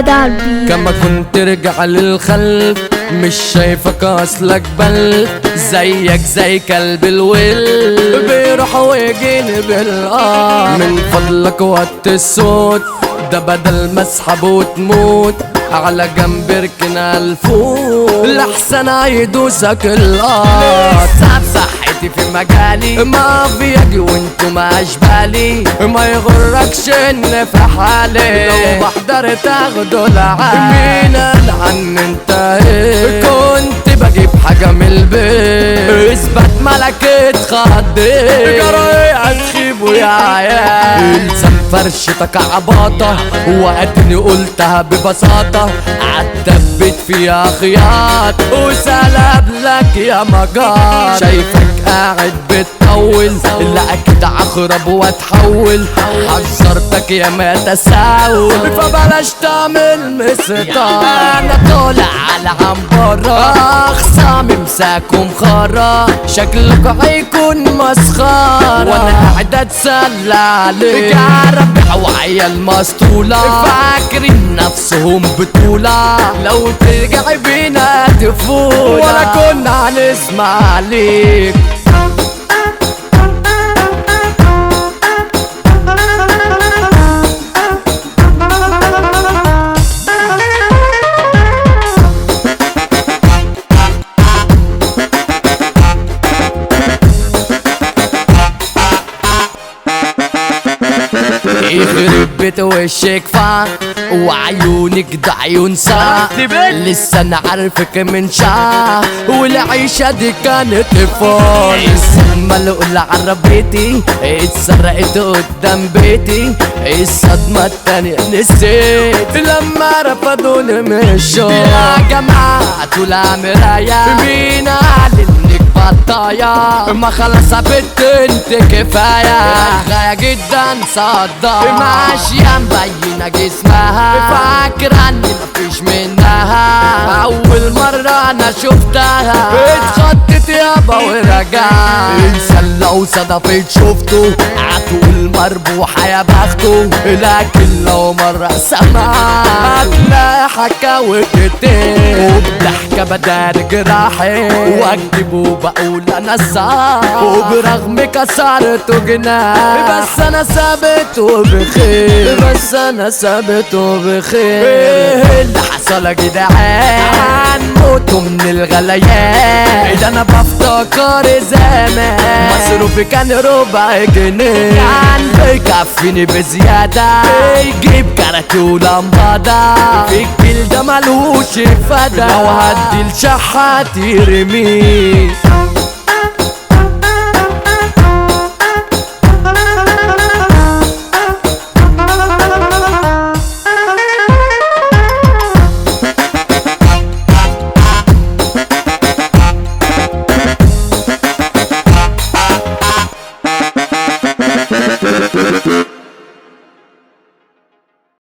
حمادة عالبيت. كما كنت ترجع للخلف مش شايفك اصلك بل زيك زي كلب الول بيروح ويجيني بالقار. من فضلك وطي الصوت ده بدل ما اسحب وتموت على جنب اركنها الفوق لحسن هيدوسك الارض. صعب صحتي في مجالي ما بيجي وانتو ما اشبالي ما يغركش ان في حالي لو بحضر تاخدوا العالي. مين قال عن انت كنت بجيب حاجة من البيت اثبت ملك اتخضيت جراي هتخيبوا يا عيال. الزم فرشتك عباطة وقدني قلتها ببساطة عالدبت فيها خياط وسلب لك يا مجار. شايفك قاعد بتطول لا اكيد عخرب واتحول حذرتك يا ما تساول فبلاش تعمل مسطار. انا طالع على عنبرة اخصامي مساكم خرا شكلك هيكون مسخرة وانا قاعد اتسلى عليك ربع وعيال مسطولة فاكرين نفسهم بطولة لو ترجع بينا تفوت ولا كنا هنسمع عليك. يخرب بيت وشك فان وعيونك ده عيون ساعة لسه انا عارفك من شعر والعيشة دي كانت فول. الصدمة الأولى عربيتي اتسرقت قدام بيتي الصدمة التانية نسيت لما رفضوني من الشغل. يا جماعة طول مراية مين قال انك بطايا ما خلص بنت انت كفاية غاية جدا صدق ماشية مبينة جسمها فاكرة اني مفيش منها اول مرة انا شفتها اتخطت يابا ورجعت انسان لو صدفت شفته عطول مربوحة يا بخته لكن لو مرة سمعت هتلاقي حكاوي كتير وبضحكة بدار جراحي واكتب وبقول انا صح وبرغم كسرته جناح بس انا ثابت وبخير بس انا ثابت وبخير. ايه اللي حصل يا جدعان موتوا من الغليان ده انا بفتكر زمان مصروفي كان ربع جنيه كان بيكفيني بزيادة بيجيب كارت ولمبادة في الجيل ده ملوش فدا لو هدي الشحات يرميه.